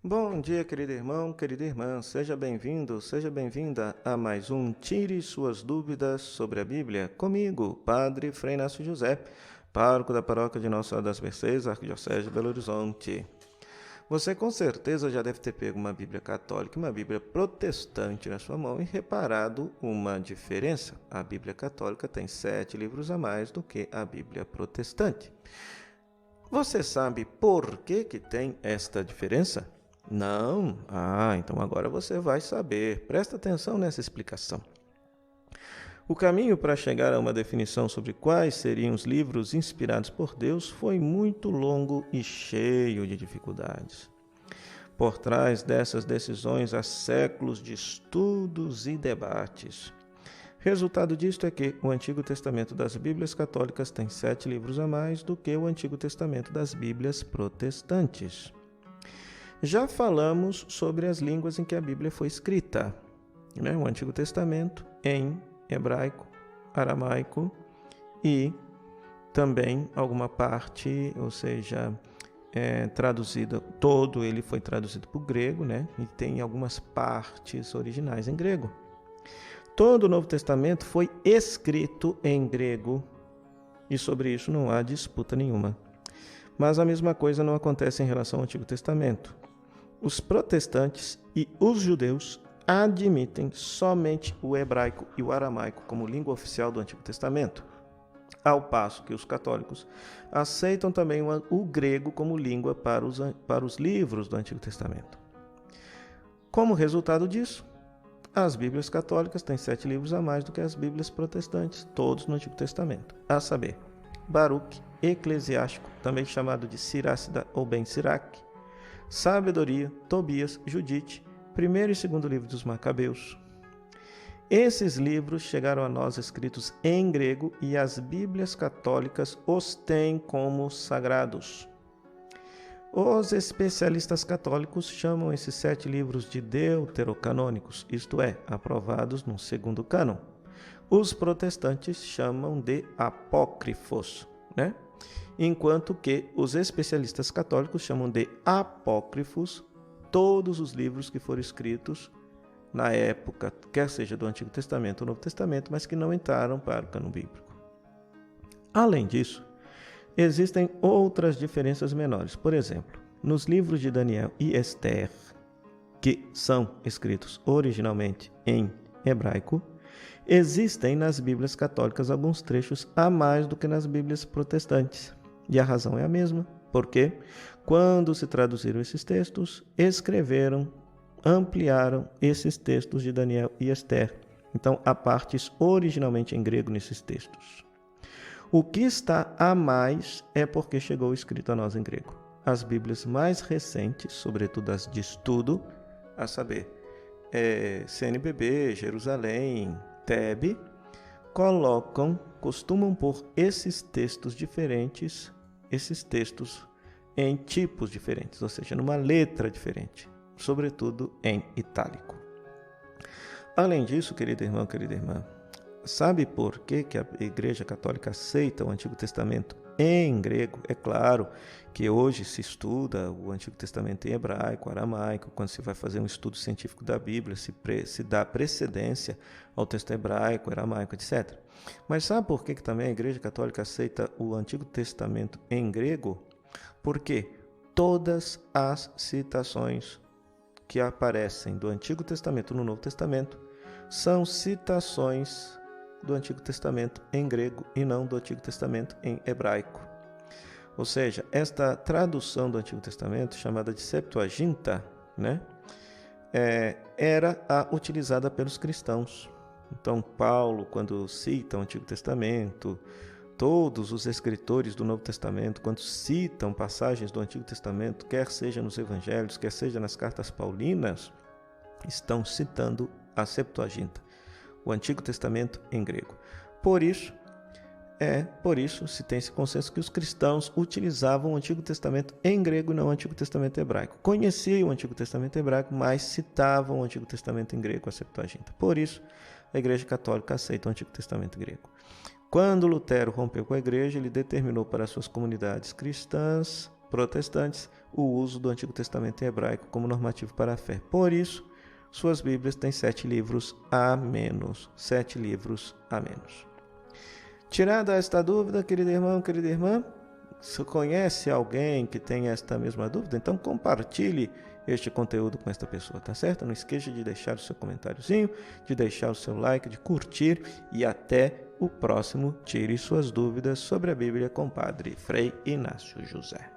Bom dia, querido irmão, querida irmã. Seja bem-vindo, seja bem-vinda a mais um Tire Suas Dúvidas sobre a Bíblia, comigo, Padre Frei Inácio José, pároco da paróquia de Nossa Senhora das Mercês, Arquidiocese de Belo Horizonte. Você com certeza já deve ter pego uma Bíblia católica e uma Bíblia protestante na sua mão e reparado uma diferença. A Bíblia católica tem 7 livros a mais do que a Bíblia protestante. Você sabe por que tem esta diferença? Não? Então agora você vai saber. Presta atenção nessa explicação. O caminho para chegar a uma definição sobre quais seriam os livros inspirados por Deus foi muito longo e cheio de dificuldades. Por trás dessas decisões há séculos de estudos e debates. Resultado disto é que o Antigo Testamento das Bíblias católicas tem 7 livros a mais do que o Antigo Testamento das Bíblias protestantes. Já falamos sobre as línguas em que a Bíblia foi escrita, o Antigo Testamento em hebraico, aramaico e também alguma parte, ou seja, traduzido, todo ele foi traduzido para o grego, e tem algumas partes originais em grego. Todo o Novo Testamento foi escrito em grego e sobre isso não há disputa nenhuma. Mas a mesma coisa não acontece em relação ao Antigo Testamento. Os protestantes e os judeus admitem somente o hebraico e o aramaico como língua oficial do Antigo Testamento, ao passo que os católicos aceitam também o grego como língua para os livros do Antigo Testamento. Como resultado disso, as Bíblias católicas têm 7 livros a mais do que as Bíblias protestantes, todos no Antigo Testamento, a saber, Baruque, Eclesiástico, também chamado de Sirácida ou Ben Siraque, Sabedoria, Tobias, Judite, primeiro e segundo livro dos Macabeus. Esses livros chegaram a nós escritos em grego e as Bíblias católicas os têm como sagrados. Os especialistas católicos chamam esses 7 livros de deuterocanônicos, isto é, aprovados no segundo cânon. Os protestantes chamam de apócrifos, enquanto que os especialistas católicos chamam de apócrifos todos os livros que foram escritos na época, quer seja do Antigo Testamento ou Novo Testamento, mas que não entraram para o cânon bíblico. Além disso, existem outras diferenças menores. Por exemplo, nos livros de Daniel e Esther, que são escritos originalmente em hebraico, existem nas Bíblias católicas alguns trechos a mais do que nas Bíblias protestantes. E a razão é a mesma, porque quando se traduziram esses textos, escreveram, ampliaram esses textos de Daniel e Esther. Então, há partes originalmente em grego nesses textos. O que está a mais é porque chegou escrito a nós em grego. As Bíblias mais recentes, sobretudo as de estudo, a saber, CNBB, Jerusalém, TEB, costumam pôr esses textos diferentes, esses textos em tipos diferentes, ou seja, numa letra diferente, sobretudo em itálico. Além disso, querido irmão, querida irmã, sabe por que a Igreja Católica aceita o Antigo Testamento em grego? É claro que hoje se estuda o Antigo Testamento em hebraico, aramaico, quando se vai fazer um estudo científico da Bíblia, se dá precedência ao texto hebraico, aramaico, etc. Mas sabe por que também a Igreja Católica aceita o Antigo Testamento em grego? Porque todas as citações que aparecem do Antigo Testamento no Novo Testamento são citações do Antigo Testamento em grego e não do Antigo Testamento em hebraico. Ou seja, esta tradução do Antigo Testamento, chamada de Septuaginta, era a utilizada pelos cristãos. Então, Paulo, quando cita o Antigo Testamento, todos os escritores do Novo Testamento, quando citam passagens do Antigo Testamento, quer seja nos Evangelhos, quer seja nas cartas paulinas, estão citando a Septuaginta, o Antigo Testamento em grego. Por isso se tem esse consenso que os cristãos utilizavam o Antigo Testamento em grego e não o Antigo Testamento hebraico. Conheciam o Antigo Testamento hebraico, mas citavam o Antigo Testamento em grego, a Septuaginta. Por isso, a Igreja Católica aceita o Antigo Testamento grego. Quando Lutero rompeu com a Igreja, ele determinou para suas comunidades cristãs protestantes o uso do Antigo Testamento em hebraico como normativo para a fé. Por isso, suas Bíblias têm 7 livros a menos. 7 livros a menos. Tirada esta dúvida, querido irmão, querida irmã, se conhece alguém que tem esta mesma dúvida, então compartilhe este conteúdo com esta pessoa, tá certo? Não esqueça de deixar o seu comentáriozinho, de deixar o seu like, de curtir e até o próximo Tire Suas Dúvidas sobre a Bíblia com Padre Frei Inácio José.